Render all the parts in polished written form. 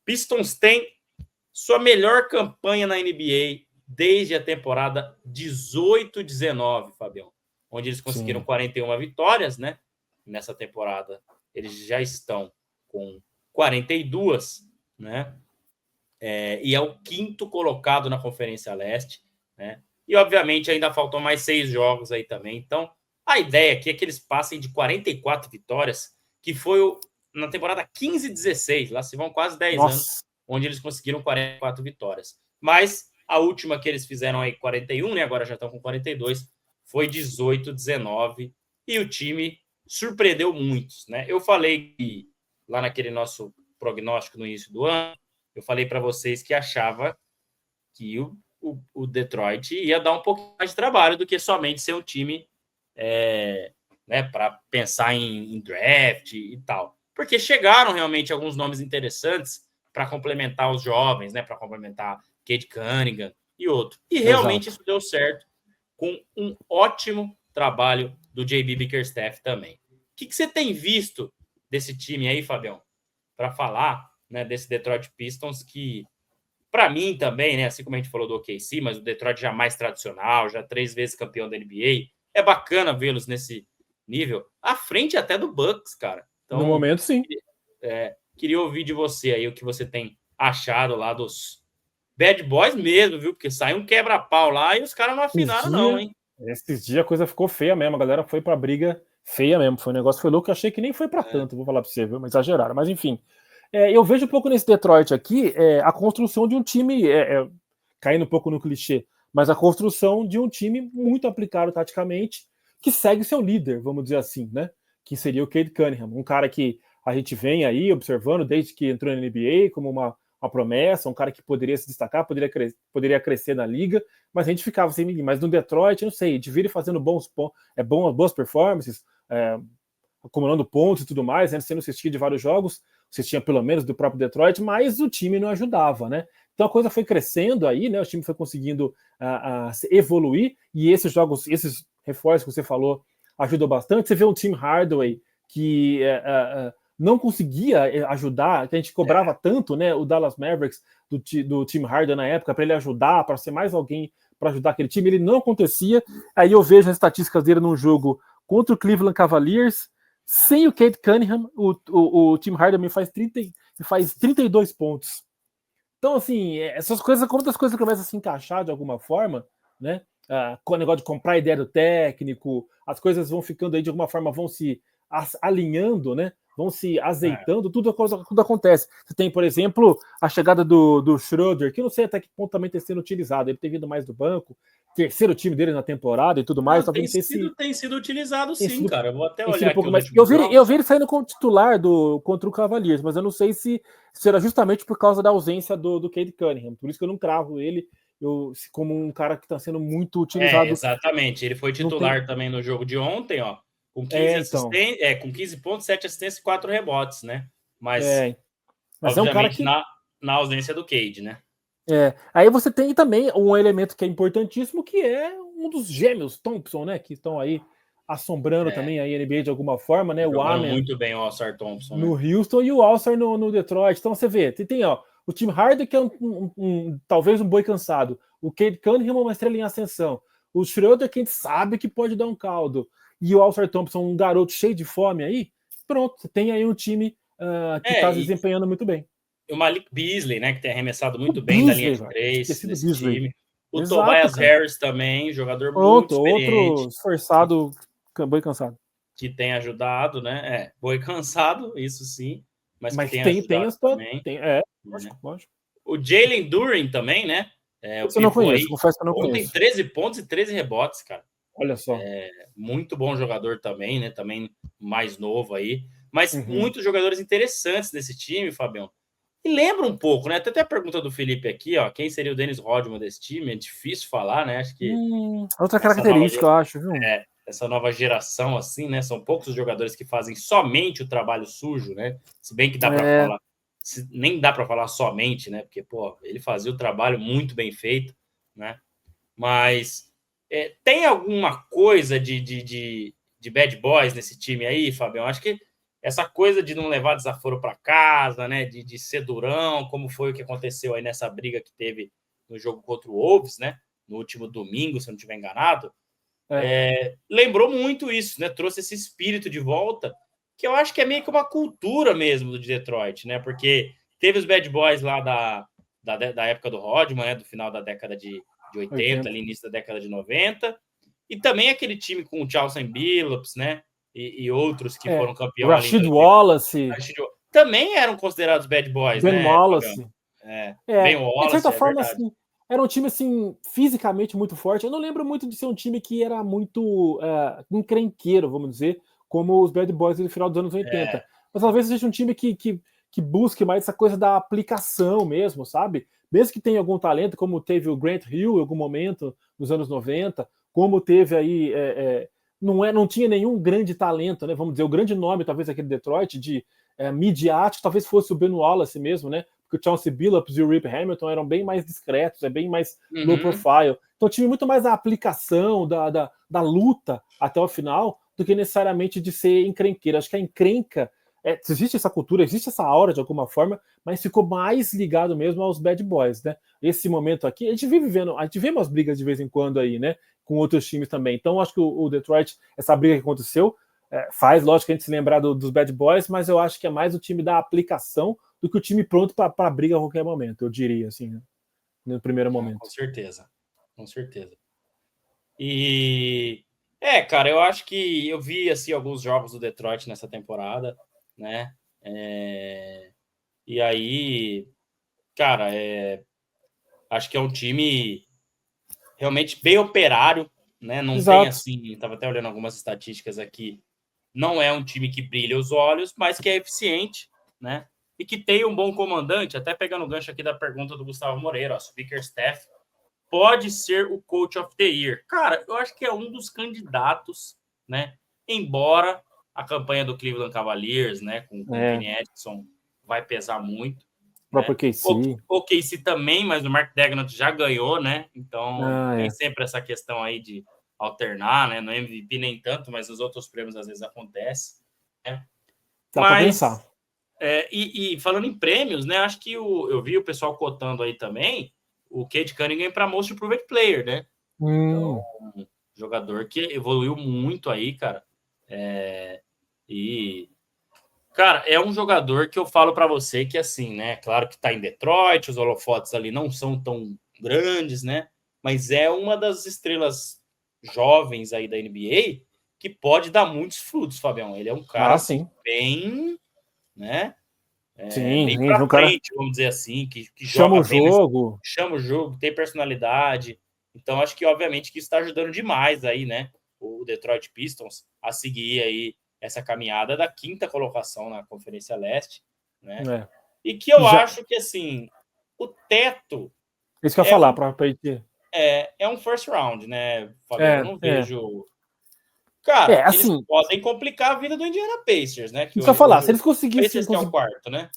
Pistons tem sua melhor campanha na NBA desde a temporada 18-19, Fabião, onde eles conseguiram 41 vitórias, né? Nessa temporada eles já estão com 42, né? E é o quinto colocado na Conferência Leste, né? E, obviamente, ainda faltam mais 6 jogos aí também. Então, a ideia aqui é que eles passem de 44 vitórias, que foi na temporada 15-16, lá se vão quase 10 anos, onde eles conseguiram 44 vitórias. Mas a última que eles fizeram aí, 41, né? Agora já estão com 42, foi 18-19. E o time surpreendeu muitos, né? Eu falei que, lá naquele nosso prognóstico no início do ano, eu falei para vocês que achava que o Detroit ia dar um pouco mais de trabalho do que somente ser um time né, para pensar em draft e tal. Porque chegaram realmente alguns nomes interessantes para complementar os jovens, né, para complementar Cade Cunningham e outro. E realmente isso deu certo com um ótimo trabalho do JB Bickerstaff também. O que você tem visto desse time aí, Fabião, para falar, né, desse Detroit Pistons que, para mim também, né, assim como a gente falou do OKC, mas o Detroit já mais tradicional, já 3 vezes campeão da NBA, é bacana vê-los nesse nível, à frente até do Bucks, cara. Então, no momento, sim. Queria ouvir de você aí o que você tem achado lá dos Bad Boys mesmo, viu? Porque saiu um quebra-pau lá e os caras não afinaram, não, hein? Esses dias a coisa ficou feia mesmo, a galera foi pra briga feia mesmo, foi um negócio, foi louco, eu achei que nem foi pra tanto, vou falar pra você, viu? Mas exageraram, mas enfim. Eu vejo um pouco nesse Detroit aqui a construção de um time, caindo um pouco no clichê, mas a construção de um time muito aplicado taticamente, que segue seu líder, vamos dizer assim, né? Que seria o Cade Cunningham, um cara que a gente vem aí observando desde que entrou na NBA como uma promessa, um cara que poderia se destacar, poderia crescer na liga, mas a gente ficava assim, mas no Detroit, eu não sei, de vir fazendo boas performances, acumulando pontos e tudo mais, né, sendo assistido de vários jogos, você tinha pelo menos do próprio Detroit, mas o time não ajudava, né? Então a coisa foi crescendo aí, né? O time foi conseguindo evoluir, e esses jogos, esses reforços que você falou, ajudou bastante. Você vê um Tim Hardaway que não conseguia ajudar, que a gente cobrava tanto, né? O Dallas Mavericks do Tim Hardaway na época, para ele ajudar, para ser mais alguém para ajudar aquele time, ele não acontecia. Aí eu vejo as estatísticas dele num jogo contra o Cleveland Cavaliers, sem o Cade Cunningham, o Tim Hardaway faz 32 pontos. Então, assim, essas coisas, quando as coisas começam a se encaixar de alguma forma, né? Com o negócio de comprar a ideia do técnico, as coisas vão ficando aí de alguma forma, vão se alinhando, né? Vão se azeitando, tudo acontece. Você tem, por exemplo, a chegada do Schroeder, que eu não sei até que ponto também está sendo utilizado, ele tem vindo mais do banco, terceiro time dele na temporada e tudo mais. Tem sido utilizado sim, cara. Eu vou até olhar um pouco aqui mais. Eu vi ele saindo como titular contra o Cavaliers, mas eu não sei se será justamente por causa da ausência do Cade Cunningham. Por isso que eu não cravo ele como um cara que está sendo muito utilizado. Exatamente. Ele foi titular também no jogo de ontem, ó, com 15 pontos, 7 assistências e 4 rebotes, né? Mas obviamente, é um cara que na ausência do Cade, né? Aí você tem também um elemento que é importantíssimo, que é um dos gêmeos Thompson, né? Que estão aí assombrando também a NBA de alguma forma, né? O Amen muito bem o All-Star Thompson, no Houston e o All-Star no Detroit. Então você vê, tem o Tim Hardaway, que é talvez um boi cansado. O Cade Cunningham é uma estrela em ascensão. O Schroeder, que a gente sabe que pode dar um caldo. E o All-Star Thompson, um garoto cheio de fome aí. Pronto, você tem aí um time que está desempenhando muito bem. O Malik Beasley, né, que tem arremessado muito bem da linha de 3 nesse time. O Tobias Harris também, jogador muito experiente. Outro esforçado, boi cansado. Que tem ajudado, né? Boi cansado, isso sim. Mas que tem ajudado também. Lógico. O Jalen Duren também, né? Eu não conheço, confesso que eu não conheço. Ontem 13 pontos e 13 rebotes, cara. Olha só. Muito bom jogador também, né? Também mais novo aí. Mas muitos jogadores interessantes desse time, Fabião. E lembra um pouco, né? Tem até a pergunta do Felipe aqui, ó. Quem seria o Dennis Rodman desse time? É difícil falar, né? Acho que. Outra característica, eu acho, viu? Essa nova geração, assim, né? São poucos os jogadores que fazem somente o trabalho sujo, né? Se bem que dá para falar. Nem dá para falar somente, né? Porque, pô, ele fazia o trabalho muito bem feito, né? Mas tem alguma coisa de bad boys nesse time aí, Fabião? Acho que essa coisa de não levar desaforo para casa, né? De ser durão, como foi o que aconteceu aí nessa briga que teve no jogo contra o Wolves, né? No último domingo, se eu não estiver enganado. Lembrou muito isso, né? Trouxe esse espírito de volta, que eu acho que é meio que uma cultura mesmo de Detroit, né? Porque teve os Bad Boys lá da época do Rodman, né? Do final da década de 80, ali início da década de 90. E também aquele time com o Chauncey Billups, né? E outros que foram campeão ali Rashid Wallace. Também eram considerados Bad Boys, Ben né? Wallace. Ben Wallace, de certa forma, verdade. assim, era um time assim, fisicamente muito forte. Eu não lembro muito de ser um time que era muito encrenqueiro, vamos dizer, como os Bad Boys no final dos anos 80. Mas talvez seja um time que busque mais essa coisa da aplicação mesmo, sabe? Mesmo que tenha algum talento, como teve o Grant Hill em algum momento nos anos 90, como teve aí. Não tinha nenhum grande talento, né? Vamos dizer, o grande nome, talvez, aquele Detroit, de midiático, talvez fosse o Ben Wallace mesmo, né? Porque o Chauncey Billups e o Rip Hamilton eram bem mais discretos, bem mais low profile. Então, tive muito mais a aplicação da luta até o final do que necessariamente de ser encrenqueiro. Acho que a encrenca, existe essa cultura, existe essa aura de alguma forma, mas ficou mais ligado mesmo aos Bad Boys, né? Esse momento aqui, a gente vê umas brigas de vez em quando aí, né? Com outros times também. Então, acho que o Detroit, essa briga que aconteceu, faz, lógico, a gente se lembrar dos Bad Boys, mas eu acho que é mais o time da aplicação do que o time pronto para a briga a qualquer momento, eu diria, assim, né? No primeiro momento. Com certeza. E cara, eu acho que eu vi assim alguns jogos do Detroit nessa temporada, né? E aí, cara, acho que é um time realmente bem operário, né? Não Exato. tem assim, estava até olhando algumas estatísticas aqui, não é um time que brilha os olhos, mas que é eficiente, né? E que tem um bom comandante, até pegando o gancho aqui da pergunta do Gustavo Moreira, ó, se o Bickerstaff pode ser o Coach of the Year. Cara, eu acho que é um dos candidatos, né? Embora a campanha do Cleveland Cavaliers, né, com o Kenny Atkinson, vai pesar muito. O próprio KC. O KC também, mas o Mark Dagnall já ganhou, né? Então, tem sempre essa questão aí de alternar, né? No MVP nem tanto, mas nos outros prêmios às vezes acontece. Né? Dá para pensar. E falando em prêmios, né? Acho que eu vi o pessoal cotando aí também o Cade Cunningham para Most Improved Player, né? Então, jogador que evoluiu muito aí, cara. Cara, é um jogador que eu falo para você que, assim, né? Claro que tá em Detroit, os holofotes ali não são tão grandes, né? Mas é uma das estrelas jovens aí da NBA que pode dar muitos frutos, Fabião. Ele é um cara assim, bem, né? Bem pra frente, vamos dizer assim, que chama joga bem, chama o jogo, tem personalidade. Então, acho que, obviamente, que isso está ajudando demais aí, né? O Detroit Pistons a seguir aí essa caminhada da 5ª colocação na Conferência Leste, né? E que eu acho que, assim, o teto... Isso que eu ia falar para gente... É um first round, né, Fabiano? Eu não vejo... Cara, assim, eles podem complicar a vida do Indiana Pacers, né? Que isso que eu ia falar, se eles conseguissem... Pacers que é o quarto, né?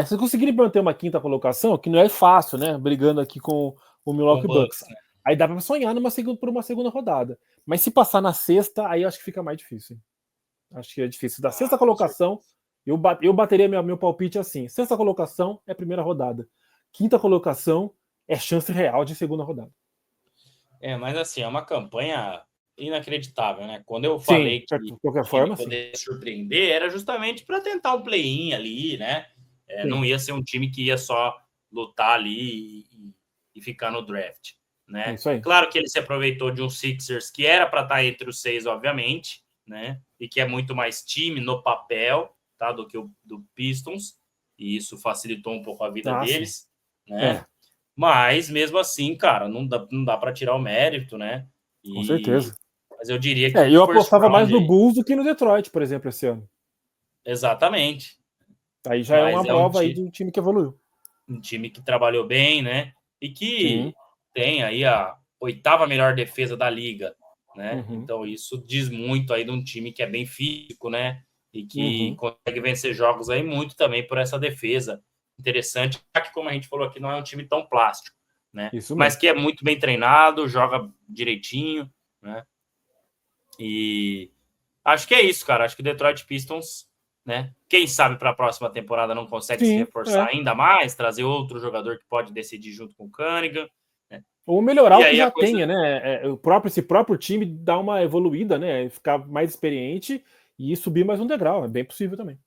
Se conseguirem manter uma 5ª colocação, que não é fácil, né? Brigando aqui com o Milwaukee Bucks. Né? Aí dá para sonhar por uma segunda rodada. Mas se passar na 6ª, aí eu acho que fica mais difícil. Acho que é difícil. Da 6ª colocação, eu bateria meu palpite assim. 6ª colocação é primeira rodada. 5ª colocação é chance real de segunda rodada. Mas assim, é uma campanha inacreditável, né? Quando eu falei que de qualquer forma, poderia surpreender, era justamente para tentar um play-in ali, né? Não ia ser um time que ia só lutar ali e ficar no draft, né? Claro que ele se aproveitou de um Sixers que era para estar entre os 6, obviamente, né? E que é muito mais time no papel, tá? Do que o do Pistons, e isso facilitou um pouco a vida deles, né? Mas mesmo assim, cara, não dá para tirar o mérito, né? Com certeza. Mas eu diria que eu apostava mais no Bulls do que no Detroit, por exemplo, esse ano. Exatamente. Aí já é uma prova aí de um time que evoluiu. Um time que trabalhou bem, né? E que tem aí a 8ª melhor defesa da liga, né? Então isso diz muito aí de um time que é bem físico, né? E que consegue vencer jogos aí muito também por essa defesa interessante, já que, como a gente falou aqui, não é um time tão plástico, né? Mas que é muito bem treinado, joga direitinho, né? E acho que é isso, cara. Acho que o Detroit Pistons né? Quem sabe para a próxima temporada não consegue se reforçar ainda mais, trazer outro jogador que pode decidir junto com o Cunningham. Ou melhorar E o que aí já a coisa... tenha, né? Esse próprio time dar uma evoluída, né? Ficar mais experiente e subir mais um degrau. É bem possível também.